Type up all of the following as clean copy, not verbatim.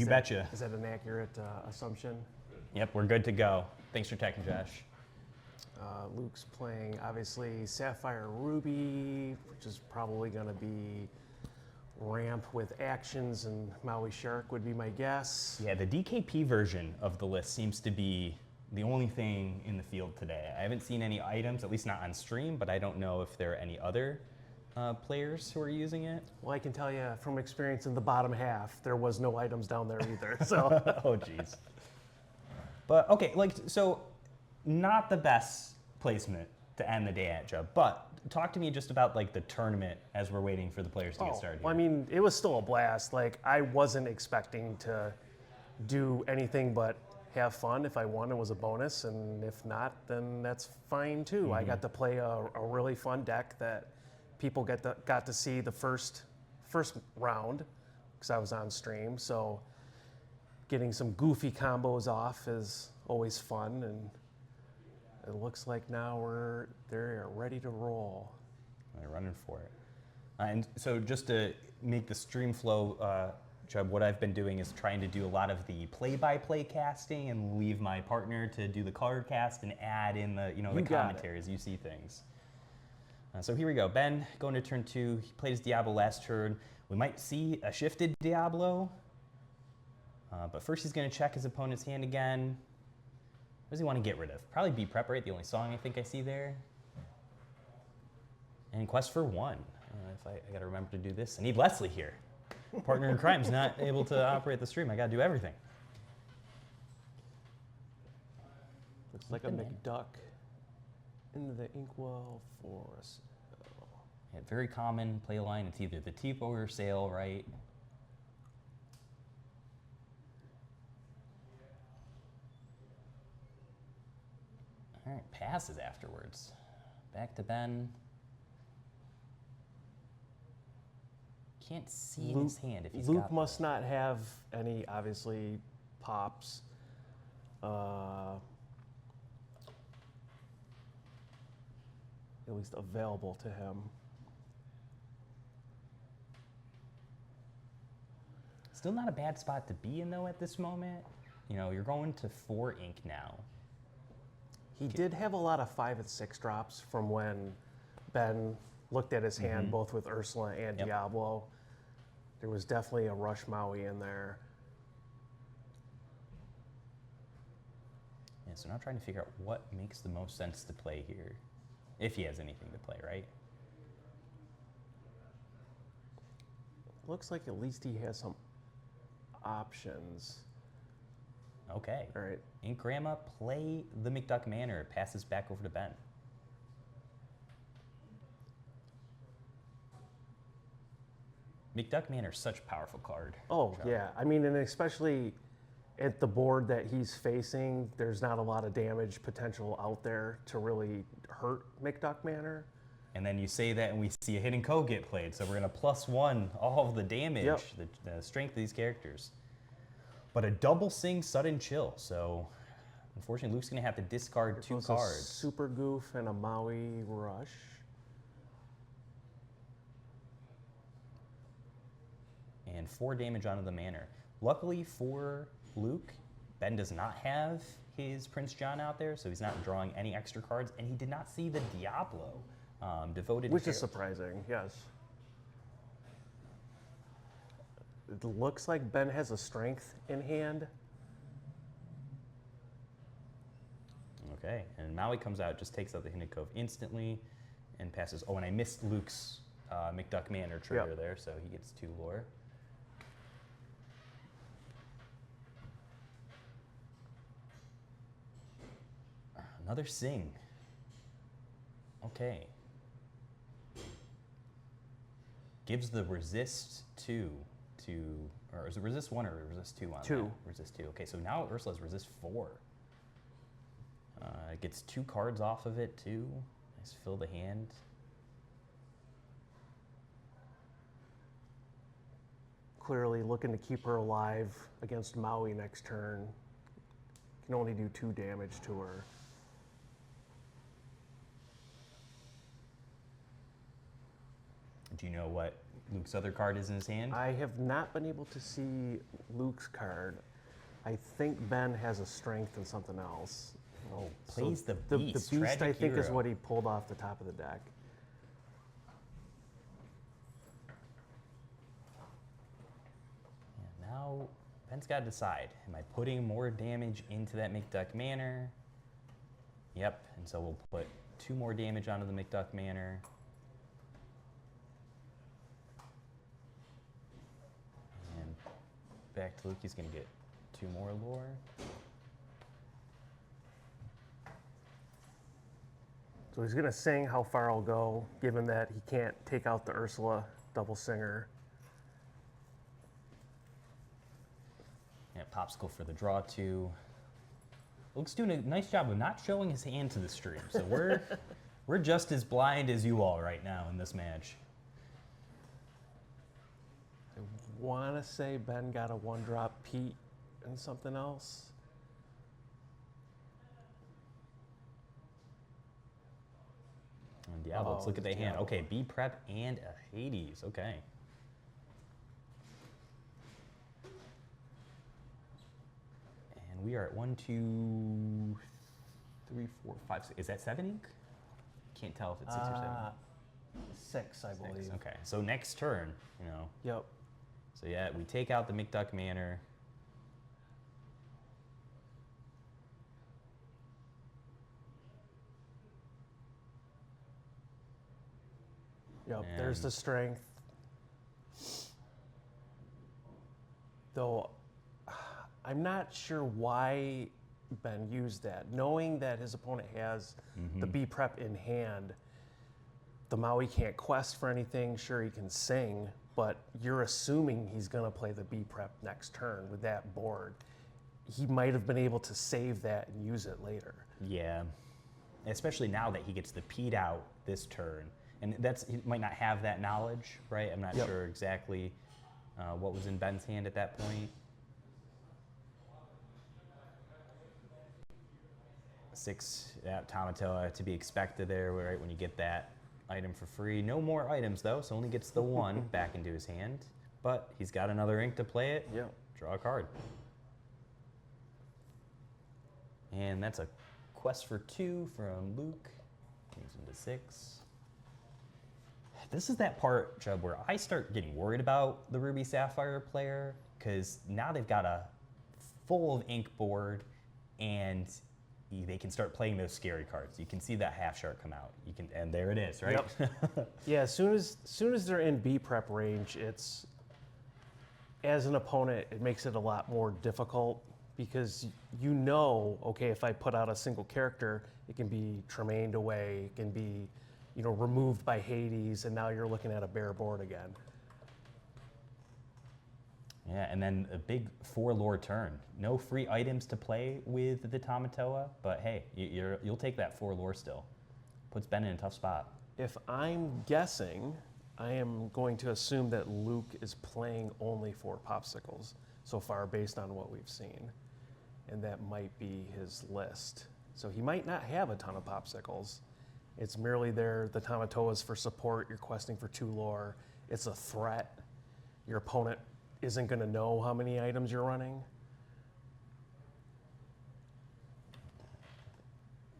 betcha. Is that an accurate assumption? Yep, we're good to go. Thanks for checking, Josh. Luke's playing, obviously, Sapphire Ruby, which is probably going to be ramp with actions, and Maui Shark would be my guess. Yeah, the DKP version of the list seems to be the only thing in the field today. I haven't seen any items, at least not on stream, but I don't know if there are any other players who are using it. Well, I can tell you from experience in the bottom half, there was no items down there either. So. Oh, geez. But okay, like, so not the best placement to end the day at, Joe, but talk to me just about like the tournament as we're waiting for the players to get started. Well, I mean, it was still a blast. Like, I wasn't expecting to do anything but have fun. If I won, it was a bonus, and if not, then that's fine too. Mm-hmm. I got to play a really fun deck that people got to see the first round because I was on stream. So getting some goofy combos off is always fun, and it looks like now they're ready to roll. They're running for it. And so just to make the stream flow, Chubb, what I've been doing is trying to do a lot of the play-by-play casting and leave my partner to do the card cast and add in the the commentary as you see things. So here we go. Ben going to turn 2. He played his Diablo last turn. We might see a shifted Diablo. But first he's going to check his opponent's hand again. What does he want to get rid of? Probably Be Preparate, the only song I think I see there. And Quest for 1. If I got to remember to do this. I need Leslie here. Partner in crime's not able to operate the stream. I got to do everything. Looks like a McDuck into the Inkwell Forest. Yeah, very common play line. It's either the Tipo or Sail, right? All right, passes afterwards. Back to Ben. Can't see in his hand if he's Luke got must not have any, obviously, pops. At least available to him. Still not a bad spot to be in, though, at this moment. You're going to 4 ink now. He did have a lot of 5 and 6 drops from when Ben looked at his hand, both with Ursula and Diablo. There was definitely a Rush Maui in there. Yeah, so now trying to figure out what makes the most sense to play here. If he has anything to play, right? Looks like at least he has some options. Okay. All right. Ink Grandma, play the McDuck Manor. Passes back over to Ben. McDuck Manor is such a powerful card. Oh, yeah. I mean, and especially at the board that he's facing, there's not a lot of damage potential out there to really hurt McDuck Manor. And then you say that and we see a hidden code get played. So we're going to +1 all of the damage, the strength of these characters. But a double sing sudden chill. So unfortunately, Luke's going to have to discard 2 cards. A Super Goof and a Maui Rush. And 4 damage onto the Manor. Luckily for Luke, Ben does not have his Prince John out there, so he's not drawing any extra cards, and he did not see the Diablo devoted. Which is surprising, yes. It looks like Ben has a strength in hand. Okay, and Maui comes out, just takes out the Hidden Cove instantly, and passes. Oh, and I missed Luke's McDuck Manor trigger there, so he gets 2 lore. Another sing. Okay. Gives the resist 2 to, or is it resist 1 or resist 2 on 2. that? Resist 2. Okay, so now Ursula's resist 4. Gets 2 cards off of it too. Nice fill the hand. Clearly looking to keep her alive against Maui next turn. Can only do 2 damage to her. Do you know what Luke's other card is in his hand? I have not been able to see Luke's card. I think Ben has a strength and something else. Oh, plays the The beast. beast, Tragic I think, is hero. what he pulled off the top of the deck. Yeah, now Ben's got to decide. Am I putting more damage into that McDuck Manor? Yep, and so we'll put 2 more damage onto the McDuck Manor. And back to Luke, he's going to get 2 more lore. So he's going to sing How Far I'll Go, given that he can't take out the Ursula double singer. Yeah, Popsicle for the draw 2. Luke's doing a nice job of not showing his hand to the stream, so we're just as blind as you all right now in this match. I want to say Ben got a 1-drop Pete and something else. And yeah, let's look at the hand. Diablo. Okay, B prep and a Hades. Okay. And we are at 1, 2, 3, 4, 5, 6. Is that 7 ink? Can't tell if it's 6 or 7. 6, I believe. 6. Okay, so next turn, you know. Yep. So yeah, we take out the McDuck Manor. Yep, there's the strength. Though I'm not sure why Ben used that. Knowing that his opponent has the B prep in hand, the Maui can't quest for anything. Sure, he can sing, but you're assuming he's going to play the B prep next turn with that board. He might have been able to save that and use it later. Yeah, especially now that he gets the Pete out this turn. And he might not have that knowledge, right? I'm not sure exactly what was in Ben's hand at that point. 6, yeah, Tamatoa to be expected there, right? When you get that item for free. No more items though, so only gets the 1 back into his hand. But he's got another ink to play it. Yep. Draw a card. And that's a quest for 2 from Luke. Moves into 6. This is that part, Chubb, where I start getting worried about the Ruby Sapphire player, because now they've got a full of ink board, and they can start playing those scary cards. You can see that half shark come out. And there it is, right? Yep. Yeah, as soon as they're in B prep range, it's, as an opponent, it makes it a lot more difficult, because you know, okay, if I put out a single character, it can be Tremained away, it can be, you know, removed by Hades, and now you're looking at a bare board again. Yeah, and then a big 4 lore turn. No free items to play with the Tamatoa, but hey, you'll take that 4 lore still. Puts Ben in a tough spot. If I'm guessing, I am going to assume that Luke is playing only 4 popsicles so far based on what we've seen. And that might be his list. So he might not have a ton of popsicles. It's merely there, the Tamatoa's for support, you're questing for 2 lore. It's a threat. Your opponent isn't going to know how many items you're running.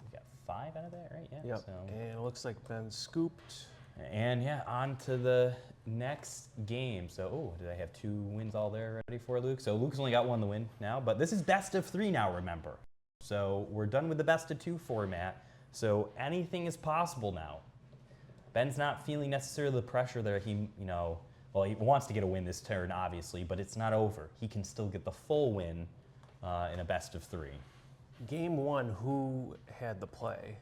We got 5 out of that, right? Yeah. Yep. So. And it looks like Ben scooped. And yeah, on to the next game. So, oh, did I have 2 wins all there ready for Luke? So Luke's only got 1 to win now, but this is best of 3 now, remember. So we're done with the best of 2 format. So anything is possible now. Ben's not feeling necessarily the pressure there. He wants to get a win this turn, obviously, but it's not over. He can still get the full win in a best of 3. Game 1, who had the play?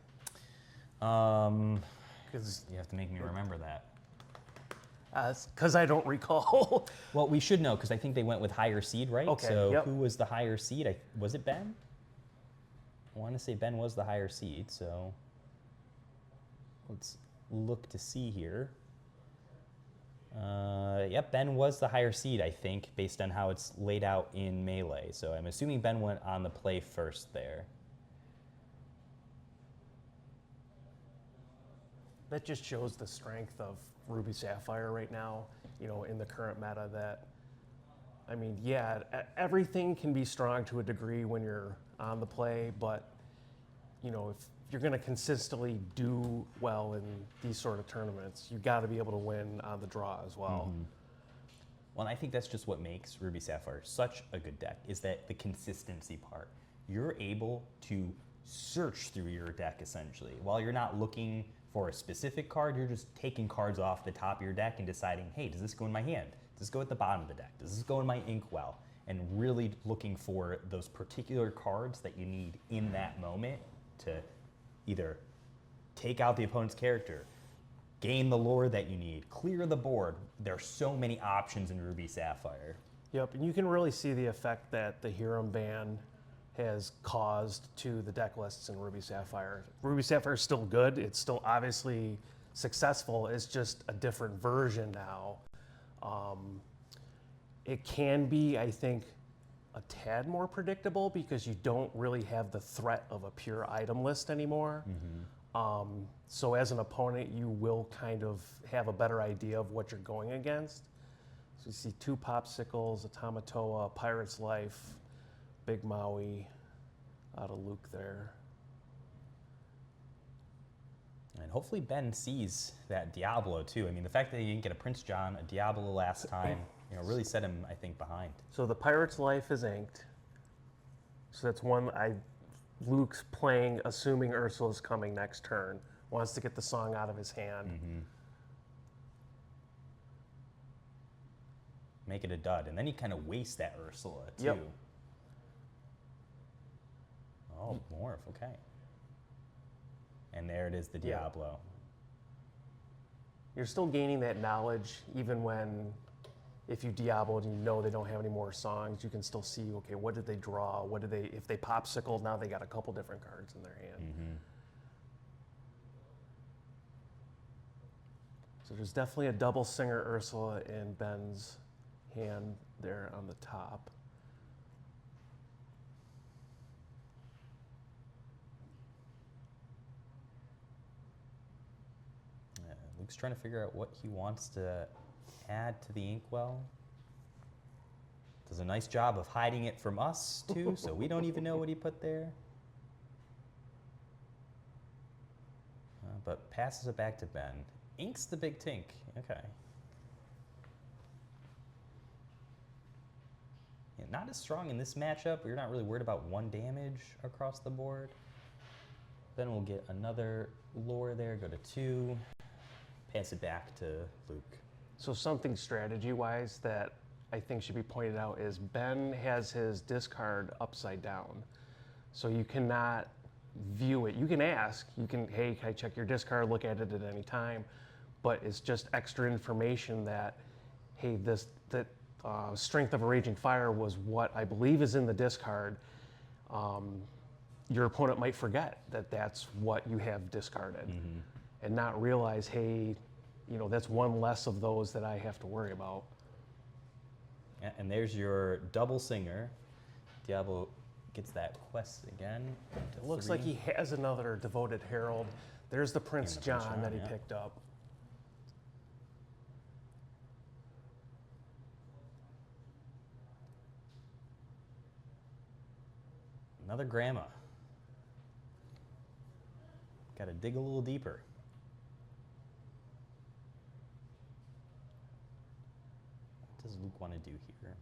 Because you have to make me remember that. Because I don't recall. Well, we should know because I think they went with higher seed, right? Okay, So yep. who was the higher seed? Was it Ben? I want to say Ben was the higher seed, so let's look to see here. Yep, Ben was the higher seed, I think, based on how it's laid out in Melee. So I'm assuming Ben went on the play first there. That just shows the strength of Ruby Sapphire right now, in the current meta that, I mean, yeah, everything can be strong to a degree when you're on the play, but, if you're going to consistently do well in these sort of tournaments, you got to be able to win on the draw as well. Mm-hmm. Well, and I think that's just what makes Ruby Sapphire such a good deck, is that the consistency part. You're able to search through your deck, essentially. While you're not looking for a specific card, you're just taking cards off the top of your deck and deciding, hey, does this go in my hand? Does this go at the bottom of the deck? Does this go in my inkwell? And really looking for those particular cards that you need in that moment to either take out the opponent's character, gain the lore that you need, clear the board. There are so many options in Ruby Sapphire. Yep, and you can really see the effect that the Hiram ban has caused to the deck lists in Ruby Sapphire. Ruby Sapphire is still good. It's still obviously successful. It's just a different version now. It can be, I think, a tad more predictable because you don't really have the threat of a pure item list anymore. So as an opponent, you will kind of have a better idea of what you're going against. So you see 2 Popsicles, a Tamatoa, Pirate's Life, Big Maui out of Luke there. And hopefully Ben sees that Diablo too. I mean, the fact that he didn't get a Prince John, a Diablo last time, really set him, I think, behind. So the Pirate's Life is inked. So that's one Luke's playing, assuming Ursula's coming next turn. Wants to get the song out of his hand. Make it a dud. And then you kind of waste that Ursula too. Yep. Oh, Morph, okay. And there it is, the Diablo. You're still gaining that knowledge even when, if you Diabloed and you know they don't have any more songs, you can still see, okay, what did they draw? What did they, if they popsicled, now they got a couple different cards in their hand. So there's definitely a double Singer Ursula in Ben's hand there on the top. Luke's trying to figure out what he wants to add to the inkwell. Does a nice job of hiding it from us, too, so we don't even know what he put there. But passes it back to Ben. Inks the Big Tink. Okay. Yeah, not as strong in this matchup. You're not really worried about 1 damage across the board. Then we'll get another lore there, go to 2. Pass it back to Luke. So something strategy-wise that I think should be pointed out is Ben has his discard upside down. So you cannot view it. You can ask, hey, can I check your discard, look at it at any time, but it's just extra information that, hey, that Strength of a Raging Fire was what I believe is in the discard. Your opponent might forget that that's what you have discarded and not realize, hey, that's 1 less of those that I have to worry about. Yeah, and there's your double Singer. Diablo gets that quest again. It looks like he has another Devoted Herald. There's the Prince John that he picked up. Another Grandma. Got to dig a little deeper. What does Luke want to do here?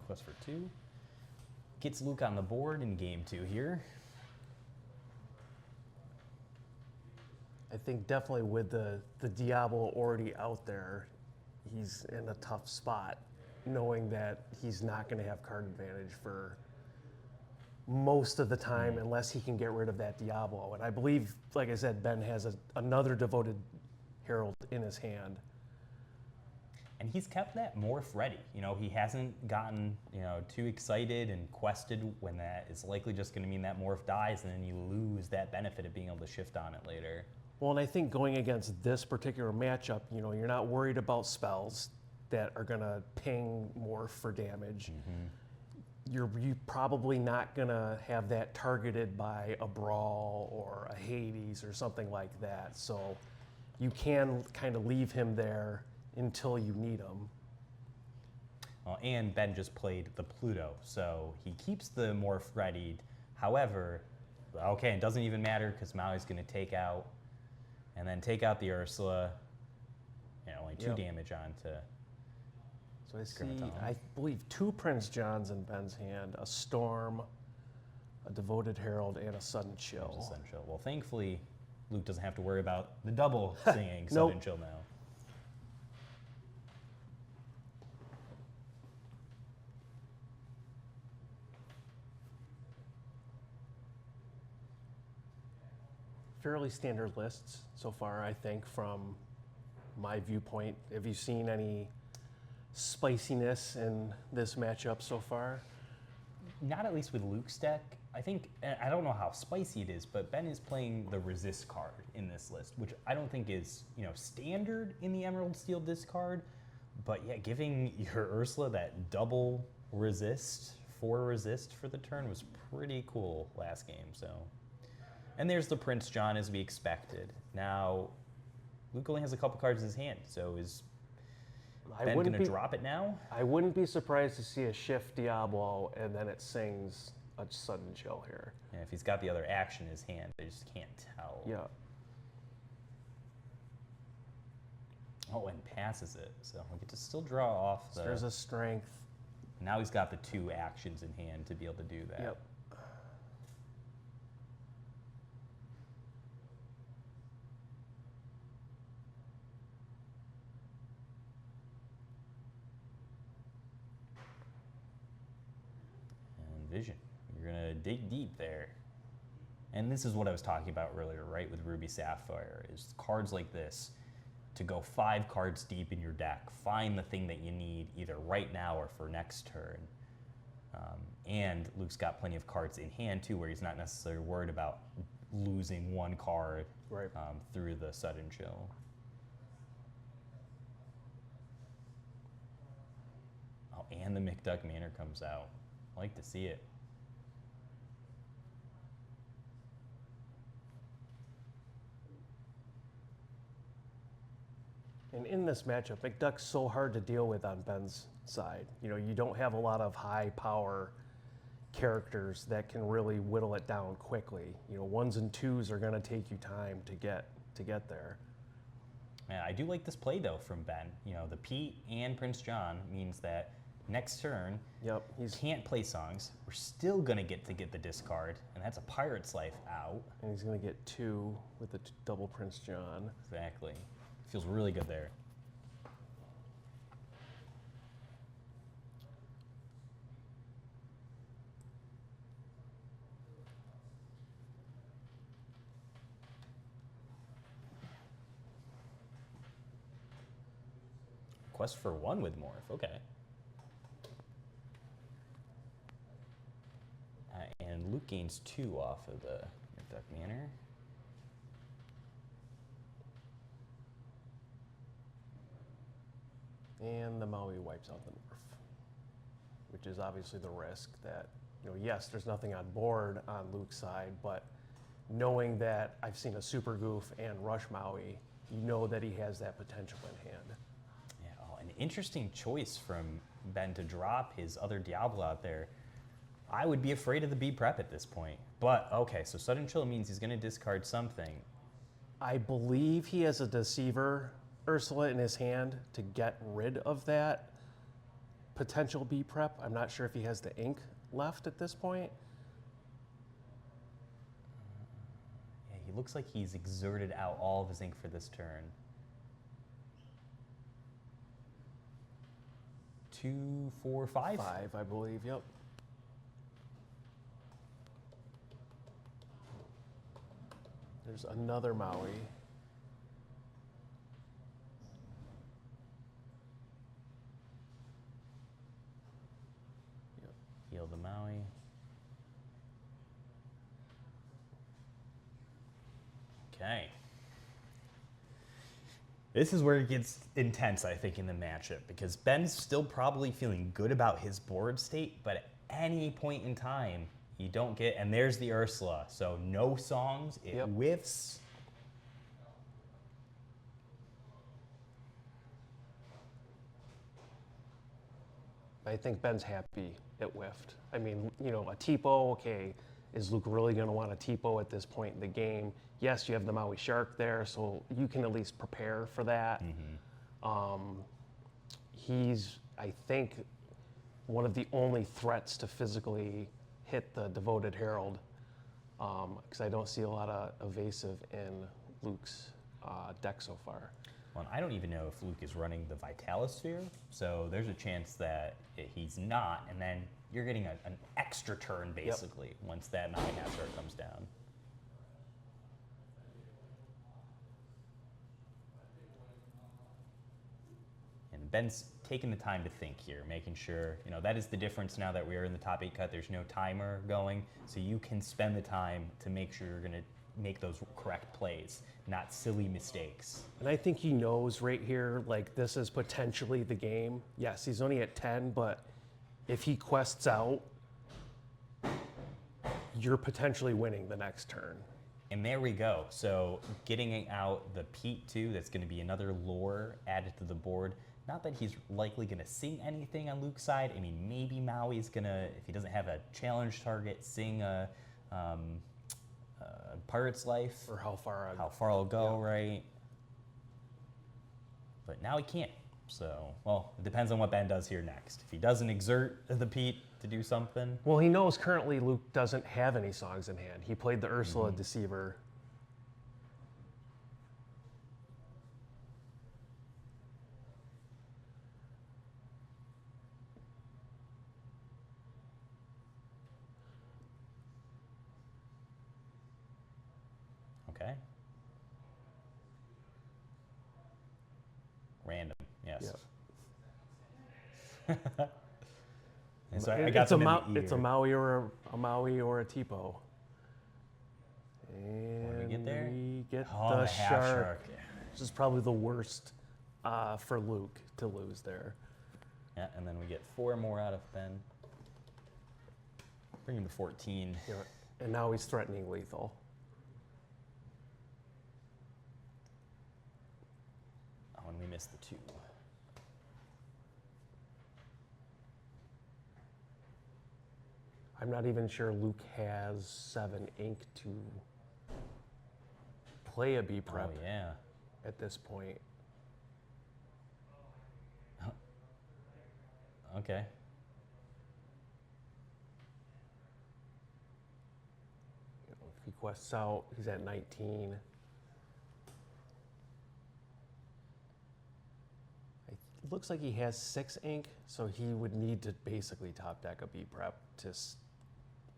Quest for 2. Gets Luke on the board in game 2 here. I think definitely with the Diablo already out there, he's in a tough spot, knowing that he's not going to have card advantage for most of the time unless he can get rid of that Diablo. And I believe, like I said, Ben has another Devoted Herald in his hand. And he's kept that morph ready. He hasn't gotten, too excited and quested when that is likely just going to mean that morph dies, and then you lose that benefit of being able to shift on it later. Well, and I think going against this particular matchup, you're not worried about spells. that are gonna ping morph for damage. You're probably not gonna have that targeted by a Brawl or a Hades or something like that. So you can kind of leave him there until you need him. And Ben just played the Pluto, so he keeps the morph readied. However, okay, it doesn't even matter because Maui's going to take out, and then take out the Ursula. Only 2 damage onto. So I see, Grammaton. I believe 2 Prince Johns in Ben's hand, a Storm, a Devoted Herald, and a Sudden Chill. Sudden Chill. Well, thankfully, Luke doesn't have to worry about the double singing Nope. Sudden Chill now. Fairly standard lists so far, I think, from my viewpoint. Have you seen any spiciness in this matchup so far? Not at least with Luke's deck. I think, I don't know how spicy it is, but Ben is playing the resist card in this list, which I don't think is, standard in the Emerald Steel discard. But yeah, giving your Ursula that double resist, 4 resist for the turn was pretty cool last game, so. And there's the Prince John as we expected. Now, Luke only has a couple cards in his hand, so is Ben going to drop it now? I wouldn't be surprised to see a Shift Diablo and then it sings a Sudden Chill here. Yeah, if he's got the other action in his hand, I just can't tell. Yeah. Oh, and passes it, so we get to still draw off the. There's a Strength. Now he's got the 2 actions in hand to be able to do that. Yep. And Vision. You're going to dig deep there. And this is what I was talking about earlier, right, with Ruby Sapphire, is cards like this, to go 5 cards deep in your deck, find the thing that you need either right now or for next turn. And Luke's got plenty of cards in hand, too, where he's not necessarily worried about losing 1 card Right. Through the Sudden Chill. Oh, and the McDuck Manor comes out. I like to see it. And in this matchup, McDuck's so hard to deal with on Ben's side. You don't have a lot of high power characters that can really whittle it down quickly. 1s and 2s are going to take you time to get there. Man, I do like this play though from Ben. The Pete and Prince John means that next turn, Yep, he can't play songs. We're still gonna get the discard, and that's a Pirate's Life out. and he's going to get 2 with the double Prince John. Exactly. Feels really good there. Quest for 1 with Morph, okay. And Luke gains 2 off of the McDuck Manor. And the Maui wipes out the Morph, which is obviously the risk that, yes, there's nothing on board on Luke's side, but knowing that I've seen a Super Goof and Rush Maui, you know that he has that potential in hand. Yeah, an interesting choice from Ben to drop his other Diablo out there. I would be afraid of the B prep at this point. But, okay, so Sudden Chill means he's going to discard something. I believe he has a Deceiver Ursula in his hand to get rid of that potential B prep. I'm not sure if he has the ink left at this point. Yeah, he looks like he's exerted out all of his ink for this turn. 2, 4, 5? 5, I believe, yep. There's another Maui. Yep. Heal the Maui. Okay. This is where it gets intense, I think, in the matchup, because Ben's still probably feeling good about his board state, but at any point in time, you don't get, and there's the Ursula, so no songs, it whiffs. I think Ben's happy it whiffed. I mean, you know, a TPO, okay, is Luke really going to want a TPO at this point in the game? Yes, you have the Maui Shark there, so you can at least prepare for that. He's, I think, one of the only threats to physically hit the Devoted Herald, because I don't see a lot of evasive in Luke's deck so far. Well, I don't even know if Luke is running the Vitalosphere, so there's a chance that he's not, and then you're getting an extra turn, basically, once that Maui Shark comes down. And Ben's taking the time to think here, making sure, you know, that is the difference now that we are in the top 8 cut. There's no timer going, so you can spend the time to make sure you're going to make those correct plays, not silly mistakes. And I think he knows right here, like, this is potentially the game. Yes, he's only at 10, but if he quests out, you're potentially winning the next turn. And there we go. So getting out the Pete too, that's going to be another lore added to the board. Not that he's likely going to sing anything on Luke's side. I mean, maybe Maui's going to, if he doesn't have a challenge target, sing a Pirate's Life. Or how far I'll go, right? But now he can't. So, well, it depends on what Ben does here next. If he doesn't exert the Pete to do something. Well, he knows currently Luke doesn't have any songs in hand. He played the Ursula Deceiver. Okay. Random, yes. Yep. And so I got some in the ear. It's a Maui or a TPO. And when we get there, we get the the half shark, which is probably the worst for Luke to lose there. Yeah, and then we get 4 more out of Ben. Bring him to 14. Yeah, and now he's threatening lethal. Oh, and we missed the 2. I'm not even sure Luke has 7 ink to play a B prep at this point. Okay. If he quests out, he's at 19. It looks like he has 6 ink, so he would need to basically top deck a B prep to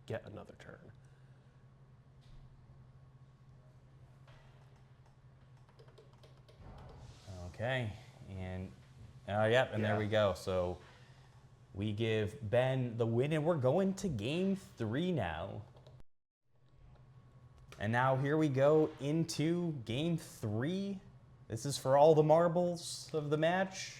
get another turn. Okay, and there we go. So we give Ben the win, and we're going to game 3 now. And now here we go into game 3. This is for all the marbles of the match.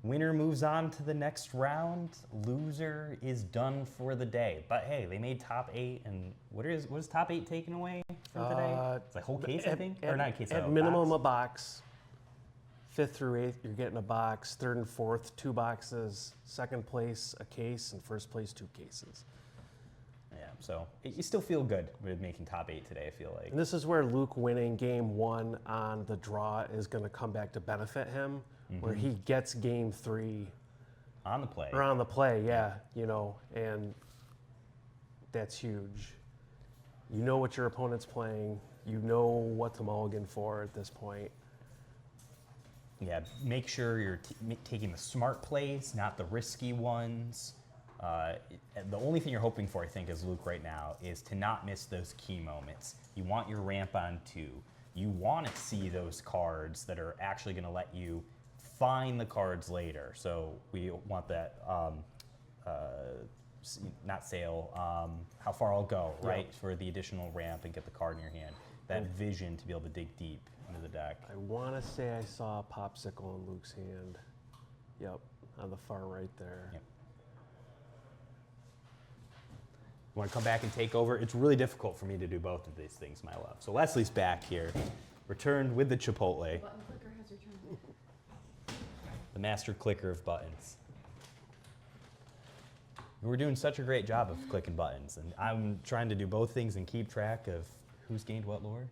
Winner moves on to the next round. Loser is done for the day. But hey, they made top 8, and what is top 8 taken away from today? It's a whole case, I think, or not a case. At minimum, a box. 5th through 8th, you're getting a box. 3rd and 4th, 2 boxes. 2nd place, a case, and 1st place, 2 cases. Yeah, so you still feel good with making top 8 today, I feel like. And this is where Luke winning game 1 on the draw is going to come back to benefit him, where he gets game 3 on the play. Or on the play, yeah, you know, and that's huge. You know what your opponent's playing. You know what to mulligan for at this point. Yeah, make sure you're taking the smart plays, not the risky ones. The only thing you're hoping for, I think, as Luke right now, is to not miss those key moments. You want your ramp on 2. You want to see those cards that are actually going to let you find the cards later. So we want that, not sale, how far I'll go, right? For the additional ramp and get the card in your hand. that vision to be able to dig deep into the deck. I want to say I saw a popsicle in Luke's hand. Yep, on the far right there. Yep. You want to come back and take over? It's really difficult for me to do both of these things, my love. So Leslie's back here, returned with the Chipotle, Button clicker has returned. the master clicker of buttons. We're doing such a great job of clicking buttons, and I'm trying to do both things and keep track of who's gained what lore.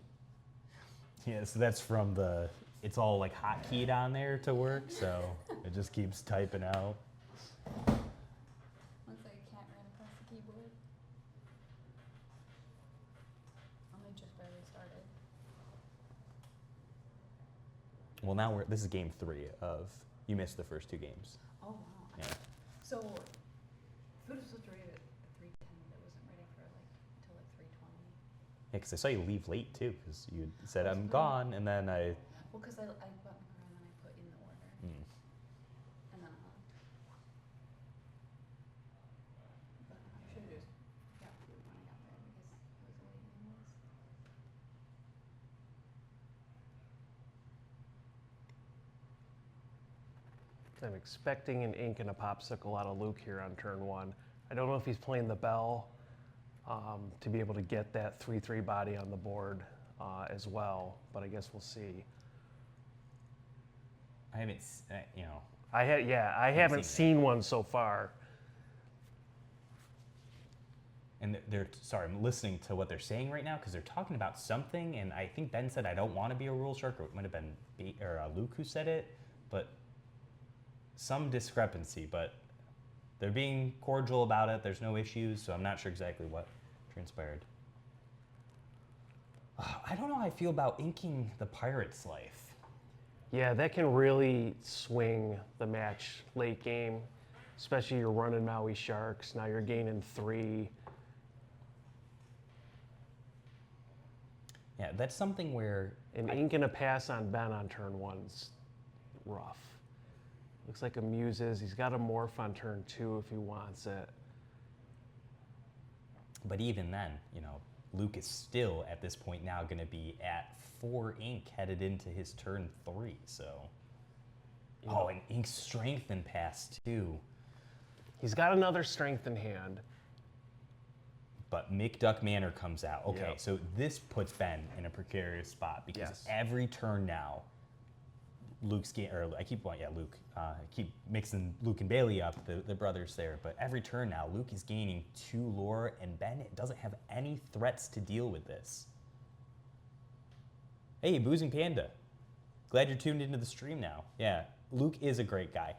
Yeah, so that's from the, it's all like hotkeyed on there to work, so it just keeps typing out. Looks like a cat ran across the keyboard. Only just barely started. Well, now this is game 3 of, you missed the first 2 games. Oh wow. Yeah. So, food was supposed to ready at 3:10, but it wasn't ready for till 3:20. Yeah, because I saw you leave late too, because you said I'm That's gone, and then I. Well, because I button clicker and then I put in the order, Hmm. and then but I should have just got food when I got there because it was late anyways. I'm expecting an ink and a popsicle out of Luke here on turn 1. I don't know if he's playing the bell to be able to get that 3/3 body on the board as well, but I guess we'll see. I haven't, you know. I haven't seen one so far. And sorry, I'm listening to what they're saying right now because they're talking about something, and I think Ben said I don't want to be a rule shark, or it might have been Luke who said it, but some discrepancy. But they're being cordial about it. There's no issues, so I'm not sure exactly what transpired. I don't know how I feel about inking the Pirate's Life. Yeah, that can really swing the match late game, especially you're running Maui Sharks. Now you're gaining 3. Yeah, that's something where An ink and a pass on Ben on turn 1's rough. Looks like a Muses. He's got a morph on turn 2 if he wants it. But even then, you know, Luke is still at this point now going to be at 4 ink headed into his turn 3. So, oh, and ink strength and pass too. He's got another strength in hand. But McDuck Manor comes out. Okay, Yep. so this puts Ben in a precarious spot because Yes. every turn now, Luke's I keep mixing Luke and Bailey up, the brothers there. But every turn now, Luke is gaining 2 lore, and Ben doesn't have any threats to deal with this. Hey, Boozing Panda. Glad you're tuned into the stream now. Yeah, Luke is a great guy.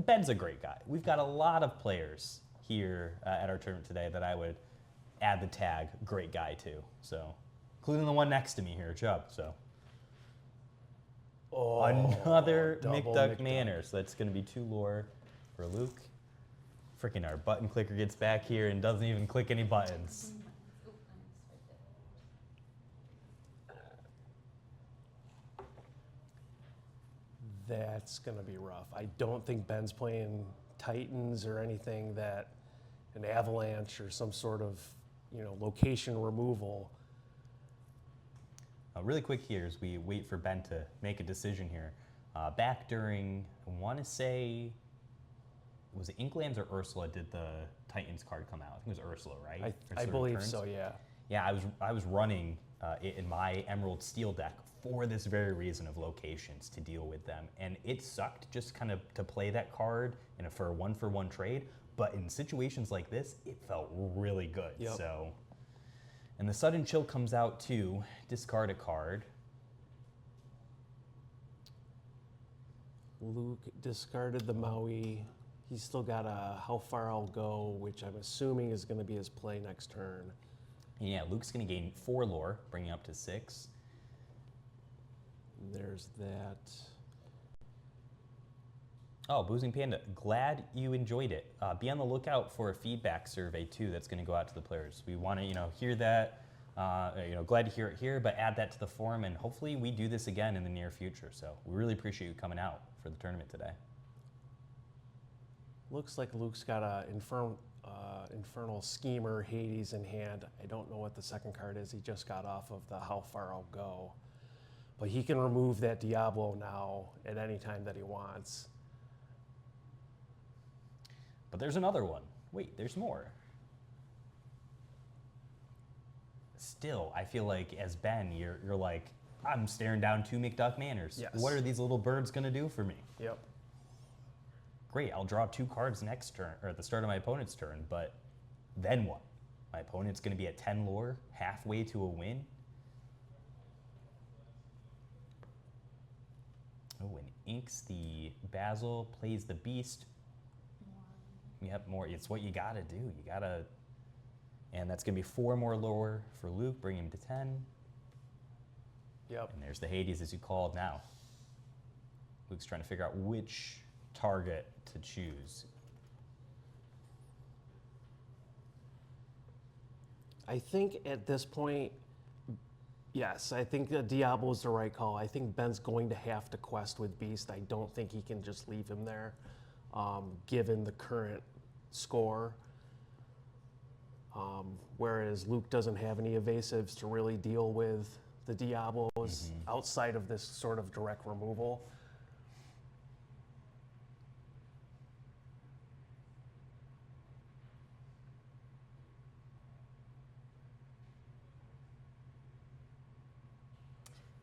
Ben's a great guy. We've got a lot of players here at our tournament today that I would add the tag great guy to. So, including the one next to me here, Chubb. So, another double McDuck McDuck. Manor. So that's going to be 2 lore for Luke. Freaking our button clicker gets back here and doesn't even click any buttons. Oh, I swiped it. That's going to be rough. I don't think Ben's playing Titans or anything that an avalanche or some sort of, location removal. Really quick here as we wait for Ben to make a decision here. Back during, I want to say, was it Inklands or Ursula did the Titans card come out? I think it was Ursula, right? For I Sword of believe Turns? so, yeah. Yeah, I was running it in my Emerald Steel deck for this very reason of locations to deal with them, and it sucked just kind of to play that card for a 1-for-1 trade. But in situations like this, it felt really good. Yep. So, and the Sudden Chill comes out too. Discard a card. Luke discarded the Maui. He's still got a How Far I'll Go, which I'm assuming is going to be his play next turn. Yeah, Luke's going to gain 4 lore, bringing up to 6. There's that. Oh, Boozing Panda, glad you enjoyed it. Be on the lookout for a feedback survey too that's going to go out to the players. We want to, hear that. Glad to hear it here, but add that to the forum, and hopefully we do this again in the near future. So we really appreciate you coming out for the tournament today. Looks like Luke's got a Infernal Schemer, Hades in hand. I don't know what the second card is. He just got off of the How Far I'll Go. But he can remove that Diablo now at any time that he wants. But there's another one. Wait, there's more. Still, I feel like as Ben, you're like, I'm staring down 2 McDuck Manors. Yes. What are these little birds gonna do for me? Yep. Great, I'll draw 2 cards next turn, or at the start of my opponent's turn, but then what? My opponent's gonna be at 10 lore, halfway to a win? Oh, and inks the Basil, plays the Beast. Yep, more. It's what you gotta do. You gotta, and that's gonna be 4 more lower for Luke, bring him to 10. Yep. And there's the Hades as you called now. Luke's trying to figure out which target to choose. I think at this point, yes, I think Diablo is the right call. I think Ben's going to have to quest with Beast. I don't think he can just leave him there, given the current score. Whereas Luke doesn't have any evasives to really deal with the Diablos outside of this sort of direct removal.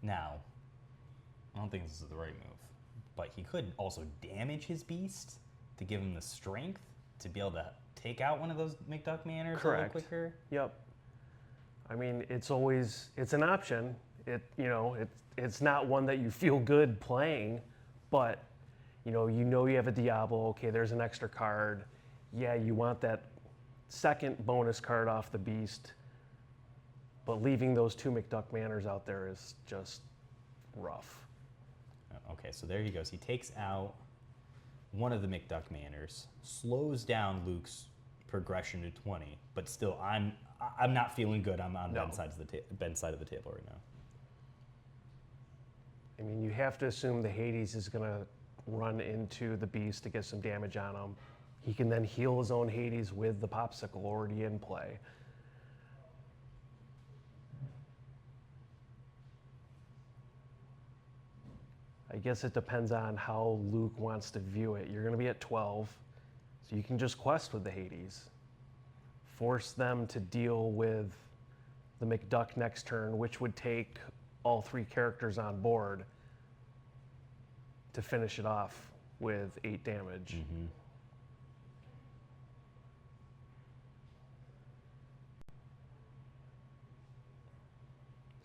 Now, I don't think this is the right move, but he could also damage his Beast to give him the strength to be able to take out one of those McDuck Manors a little Correct. quicker. Yep. I mean, it's an option. It's not one that you feel good playing, but you know you have a Diablo. Okay, there's an extra card. Yeah, you want that second bonus card off the Beast, but leaving those 2 McDuck Manors out there is just rough. Okay, so there he goes. He takes out one of the McDuck Manors, slows down Luke's progression to 20, but still, I'm not feeling good. I'm on No. Ben's side of the table right now. I mean, you have to assume the Hades is going to run into the Beast to get some damage on him. He can then heal his own Hades with the Popsicle already in play. I guess it depends on how Luke wants to view it. You're going to be at 12, so you can just quest with the Hades. Force them to deal with the McDuck next turn, which would take all 3 characters on board to finish it off with 8 damage.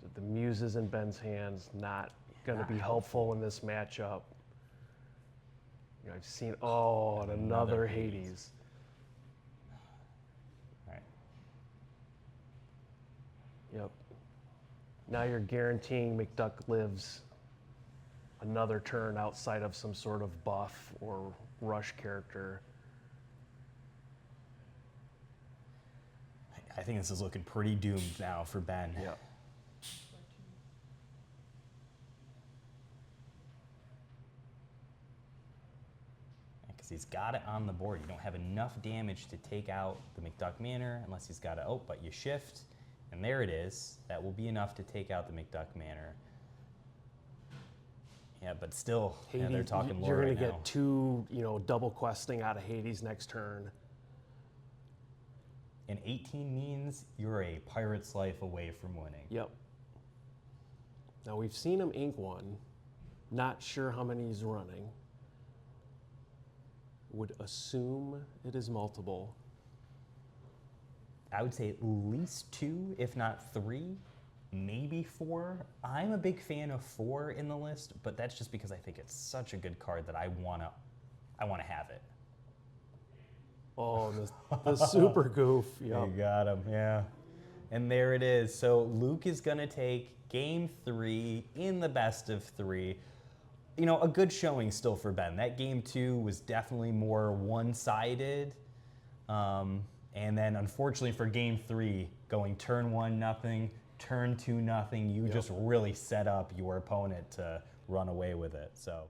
So the Muses in Ben's hands, not going to Not be helpful in this matchup. You know, I've seen, and another Hades. All right. Yep. Now you're guaranteeing McDuck lives another turn outside of some sort of buff or rush character. I think this is looking pretty doomed now for Ben. Yep. Because he's got it on the board. You don't have enough damage to take out the McDuck Manor unless he's got it. Oh, but you shift, and there it is. That will be enough to take out the McDuck Manor. Yeah, but still, Hades, they're talking lore you're right going to now. get 2, double questing out of Hades next turn. And 18 means you're a pirate's life away from winning. Yep. Now we've seen him ink one. Not sure how many he's running. Would assume it is multiple. I would say at least 2, if not 3, maybe 4. I'm a big fan of 4 in the list, but that's just because I think it's such a good card that I wanna have it. Oh, the super goof. Yep. You got him, yeah. And there it is. So Luke is gonna take game 3 in the best of 3. You know, a good showing still for Ben. That game 2 was definitely more one-sided. And then unfortunately for game 3, going turn 1 nothing, turn 2 nothing, you just really set up your opponent to run away with it. So